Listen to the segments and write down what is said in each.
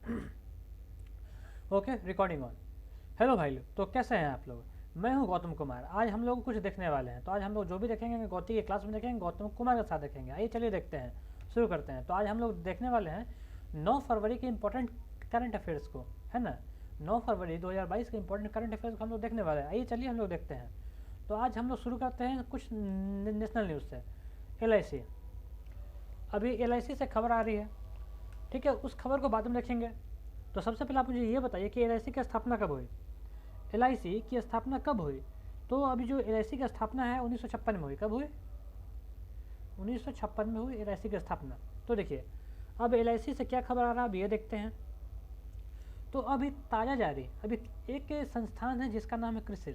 Okay, recording on. Hello भाई लोग, तो कैसे हैं आप लोग? मैं हूं गौतम कुमार। आज हम लोग कुछ देखने वाले हैं। तो आज हम लोग जो भी देखेंगे गौती की क्लास में देखेंगे, गौतम कुमार के साथ देखेंगे। आइए चलिए देखते हैं, शुरू करते हैं। तो आज हम लोग देखने वाले हैं 9 फरवरी के इंपॉर्टेंट करंट अफेयर्स को, है ना। 9 फरवरी 2022 के इंपॉर्टेंट करंट अफेयर्स को हम लोग देखने वाले हैं। आइए चलिए हम लोग देखते हैं। तो आज हम लोग शुरू करते हैं कुछ नेशनल न्यूज़ से। LIC, अभी LIC से खबर आ रही है, ठीक है। उस खबर को बाद में देखेंगे। तो सबसे पहले आप मुझे ये बताइए कि LIC की स्थापना कब हुई? LIC की स्थापना कब हुई? तो अभी जो LIC की स्थापना है 1956 में हुई। कब हुई? 1956 में हुई LIC की स्थापना। तो देखिए अब LIC से क्या खबर आ रहा है, अब ये देखते हैं। तो अभी ताज़ा जारी, अभी एक संस्थान है जिसका नाम है क्रिसिल।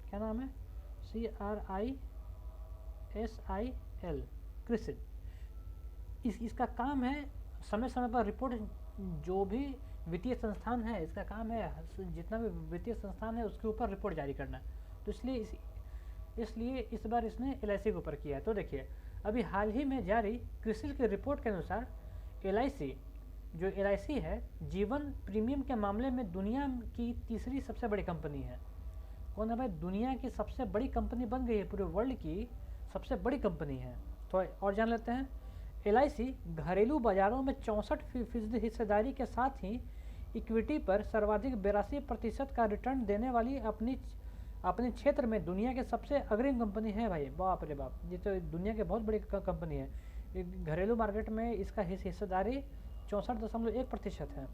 क्या नाम है? CRISIL, क्रिसिल। इसका काम है समय समय पर रिपोर्ट, जो भी वित्तीय संस्थान है इसका काम है जितना भी वित्तीय संस्थान है उसके ऊपर रिपोर्ट जारी करना। तो इसलिए इस बार इसने LIC के ऊपर किया है। तो देखिए अभी हाल ही में जारी क्रिसिल की रिपोर्ट के अनुसार LIC है जीवन प्रीमियम के मामले में दुनिया की तीसरी सबसे बड़ी कंपनी है। कौन है भाई? दुनिया की सबसे बड़ी कंपनी बन गई है, पूरे वर्ल्ड की सबसे बड़ी कंपनी है। तो और जान लेते हैं। LIC घरेलू बाजारों में 64% हिस्सेदारी के साथ ही इक्विटी पर सर्वाधिक 82% का रिटर्न देने वाली अपने क्षेत्र में दुनिया के सबसे अग्रणी कंपनी है भाई। बाप रे बाप, ये तो दुनिया की बहुत बड़ी कंपनी है। घरेलू मार्केट में इसका हिस्सेदारी 64.1% है।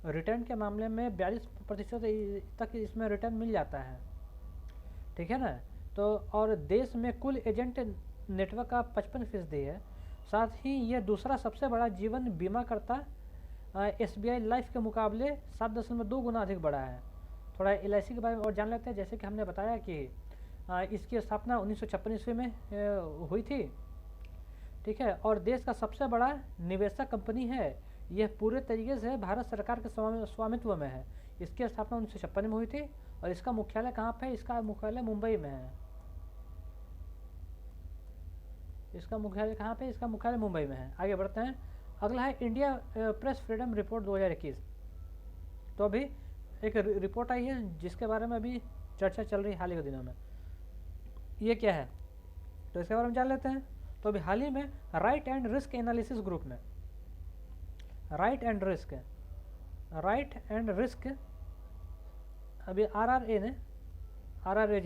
रिटर्न के मामले में 42% तक इसमें रिटर्न मिल जाता है, ठीक है ना। तो और देश में कुल एजेंट नेटवर्क का 55% है। साथ ही यह दूसरा सबसे बड़ा जीवन बीमा करता SBI लाइफ के मुकाबले 7.2 गुना अधिक बड़ा है। थोड़ा LIC के बारे में और जान लेते हैं। जैसे कि हमने बताया कि इसकी स्थापना 1956 ईस्वी में हुई थी, ठीक है। और देश का सबसे बड़ा निवेशक कंपनी है। यह पूरे तरीके से भारत सरकार के स्वामित्व में है। इसकी स्थापना 1956 में हुई थी। और इसका मुख्यालय कहाँ पे है? इसका मुख्यालय मुंबई में है। इसका मुख्यालय कहाँ पे? इसका मुख्यालय मुंबई में है। आगे बढ़ते हैं। अगला है इंडिया प्रेस फ्रीडम रिपोर्ट 2021। तो अभी एक रिपोर्ट आई है जिसके बारे में अभी चर्चा चल रही है हाल ही के दिनों में। ये क्या है तो इसके बारे में जान लेते हैं। तो अभी हाल ही में right and risk analysis group ने राइट एंड रिस्क अभी RRAG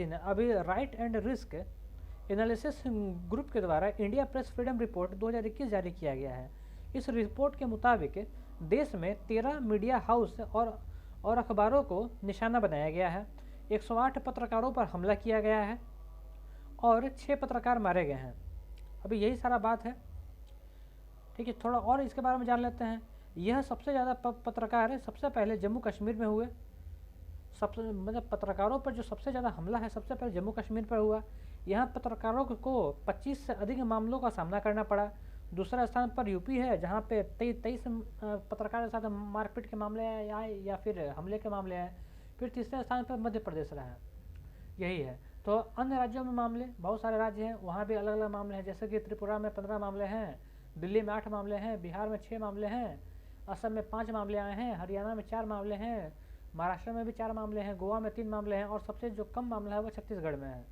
ने अभी right and risk analysis group के द्वारा इंडिया प्रेस फ्रीडम रिपोर्ट 2021 जारी किया गया है। इस रिपोर्ट के मुताबिक देश में 13 मीडिया हाउस और अखबारों को निशाना बनाया गया है। 108 पत्रकारों पर हमला किया गया है और 6 पत्रकार मारे गए हैं। अभी यही सारा बात है, ठीक है। थोड़ा और इसके बारे में जान लेते हैं। यह सबसे ज़्यादा पत्रकार सबसे पहले जम्मू कश्मीर में हुए। सबसे मतलब पत्रकारों पर जो सबसे ज़्यादा हमला है सबसे पहले जम्मू कश्मीर पर हुआ। यहाँ पत्रकारों को 25 से अधिक मामलों का सामना करना पड़ा। दूसरा स्थान पर यूपी है जहाँ पे 23 पत्रकारों के साथ मारपीट के मामले आए या फिर हमले के मामले आए। फिर तीसरे स्थान पर मध्य प्रदेश रहा है। यही है। तो अन्य राज्यों में मामले, बहुत सारे राज्य हैं वहाँ भी अलग अलग मामले हैं। जैसे कि त्रिपुरा में 15 मामले हैं, दिल्ली में 8 मामले हैं, बिहार में 6 मामले हैं, असम में 5 मामले आए हैं, हरियाणा में 4 मामले हैं, महाराष्ट्र में भी 4 मामले हैं, गोवा में 3 मामले हैं और सबसे जो कम मामला है वो छत्तीसगढ़ में है।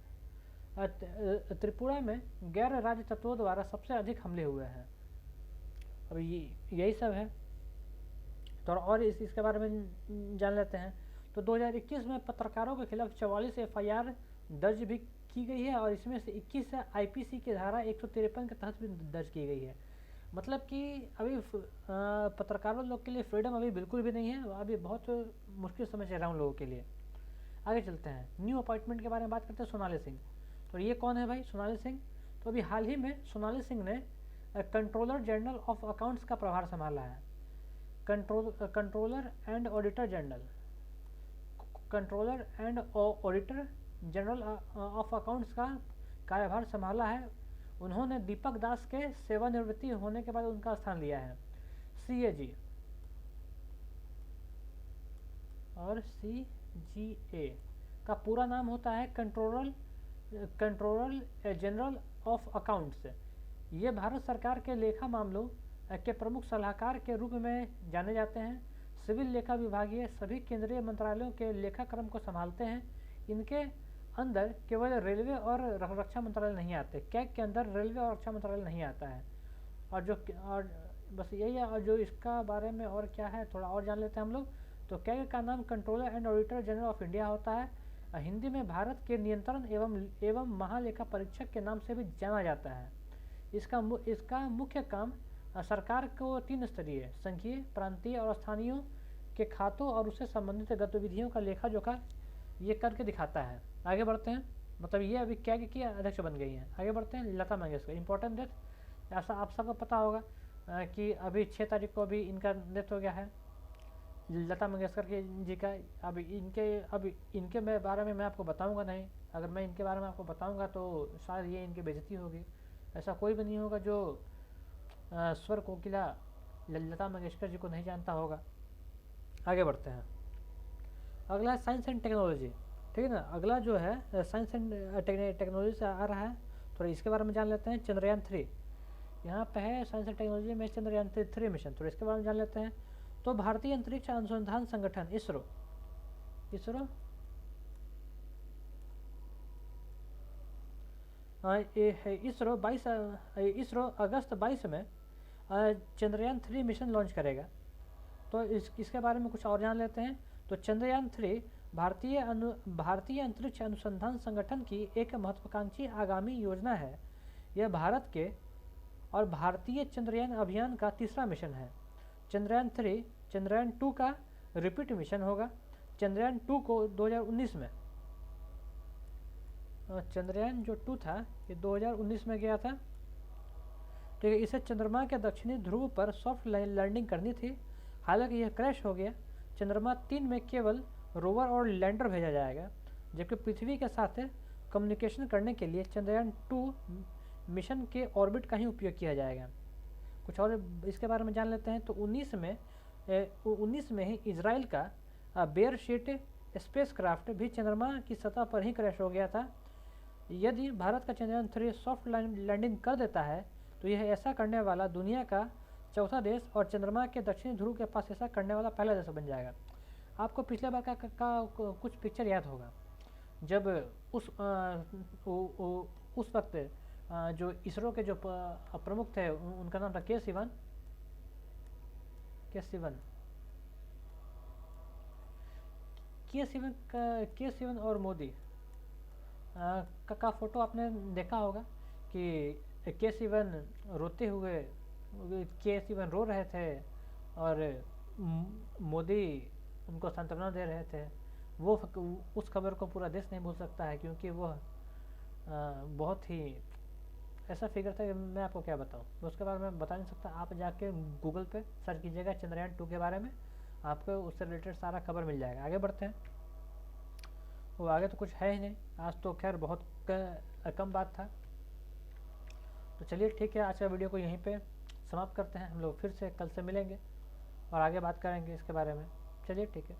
त्रिपुरा में गैर राज्य तत्वों द्वारा सबसे अधिक हमले हुए हैं। अब यही सब है। तो और इसके बारे में जान लेते हैं। तो 2021 में पत्रकारों के खिलाफ 44 FIR दर्ज भी की गई है और इसमें से 21 IPC की धारा 153 के तहत भी दर्ज की गई है। मतलब कि अभी पत्रकारों लोग के लिए फ्रीडम अभी बिल्कुल भी नहीं है। अभी बहुत मुश्किल समय चल रहा है उन लोगों के लिए। आगे चलते हैं। न्यू अपॉइंटमेंट के बारे में बात करते हैं। सोनाली सिंह, तो ये कौन है भाई सोनाली सिंह? तो अभी हाल ही में सोनाली सिंह ने कंट्रोलर जनरल ऑफ अकाउंट्स का प्रभार संभाला है। Controller and auditor general of accounts का कार्यभार संभाला है। उन्होंने दीपक दास के सेवानिवृत्ति होने के बाद उनका स्थान लिया है। CAG और CGA का पूरा नाम होता है कंट्रोलर जनरल ऑफ अकाउंट्स। ये भारत सरकार के लेखा मामलों, के प्रमुख सलाहकार के रूप में जाने जाते हैं। सिविल लेखा विभागीय सभी केंद्रीय मंत्रालयों के लेखा क्रम को संभालते हैं। इनके अंदर केवल रेलवे और रक्षा मंत्रालय नहीं आते, कैग के अंदर रेलवे और रक्षा मंत्रालय नहीं आता है। और बस यही है। और जो इसका बारे में और क्या है थोड़ा और जान लेते हैं हम लोग। तो कैग का नाम controller and auditor general of India होता है। हिंदी में भारत के नियंत्रण एवं महालेखा परीक्षक के नाम से भी जाना जाता है। इसका मुख्य काम सरकार को 3 स्तरीय संघीय, प्रांतीय और स्थानीय के खातों और उससे संबंधित गतिविधियों का लेखा जोखा ये करके दिखाता है। आगे बढ़ते हैं। मतलब ये अभी कैग की अध्यक्ष बन गई हैं। आगे बढ़ते हैं। लता मंगेशकर, इंपॉर्टेंट डेथ, ऐसा आप सबको पता होगा कि अभी 6 तारीख को अभी इनका डेथ हो गया है, लता मंगेशकर के जी का। अब इनके बारे में मैं आपको बताऊंगा नहीं। अगर मैं इनके बारे में आपको बताऊंगा तो शायद ये इनकी बेइज्जती होगी। ऐसा कोई भी नहीं होगा जो स्वर कोकिला लता मंगेशकर जी को नहीं जानता होगा। आगे बढ़ते हैं। अगला है साइंस एंड टेक्नोलॉजी, ठीक है ना। अगला जो है साइंस एंड टेक्नोलॉजी से आ रहा है, थोड़ा इसके बारे में जान लेते हैं। चंद्रयान 3 यहाँ पे है। साइंस एंड टेक्नोलॉजी में चंद्रयान 3 मिशन, थोड़ा इसके बारे में जान लेते हैं। तो भारतीय अंतरिक्ष अनुसंधान संगठन इसरो अगस्त 22 में चंद्रयान 3 मिशन लॉन्च करेगा। तो इसके बारे में कुछ और जान लेते हैं। तो चंद्रयान 3 भारतीय अंतरिक्ष अनुसंधान संगठन की एक महत्वाकांक्षी आगामी योजना है। यह भारत के और भारतीय चंद्रयान अभियान का तीसरा मिशन है। चंद्रयान 3 चंद्रयान 2 का रिपीट मिशन होगा। चंद्रयान 2 को 2019 में, चंद्रयान जो 2 था ये 2019 में गया था, ठीक है। इसे चंद्रमा के दक्षिणी ध्रुव पर सॉफ्ट लैंडिंग करनी थी, हालांकि यह क्रैश हो गया। चंद्रमा 3 में केवल रोवर और लैंडर भेजा जाएगा, जबकि पृथ्वी के साथ कम्युनिकेशन करने के लिए चंद्रयान 2 मिशन के ऑर्बिट का ही उपयोग किया जाएगा। कुछ और इसके बारे में जान लेते हैं। तो 19 में ही इजराइल का बेयरशीट स्पेसक्राफ्ट भी चंद्रमा की सतह पर ही क्रैश हो गया था। यदि भारत का चंद्रयान 3 सॉफ्ट लैंडिंग कर देता है तो यह ऐसा करने वाला दुनिया का चौथा देश और चंद्रमा के दक्षिणी ध्रुव के पास ऐसा करने वाला पहला देश बन जाएगा। आपको पिछले बार का कुछ पिक्चर याद होगा, जब उस वक्त जो इसरो के जो प्रमुख थे उनका नाम था के सिवन और मोदी का फोटो आपने देखा होगा कि के सिवन रोते हुए, के सिवन रो रहे थे और मोदी उनको सांत्वना दे रहे थे। वो उस खबर को पूरा देश नहीं भूल सकता है, क्योंकि वह बहुत ही ऐसा फिगर था कि मैं आपको क्या बताऊं, उसके बारे में बता नहीं सकता। आप जाके गूगल पे सर्च कीजिएगा चंद्रयान 2 के बारे में, आपको उससे रिलेटेड सारा खबर मिल जाएगा। आगे बढ़ते हैं। वो आगे तो कुछ है ही नहीं, आज तो खैर बहुत कम बात था। तो चलिए ठीक है, आज का वीडियो को यहीं पे समाप्त करते हैं। हम लोग फिर से कल से मिलेंगे और आगे बात करेंगे इसके बारे में। चलिए ठीक है।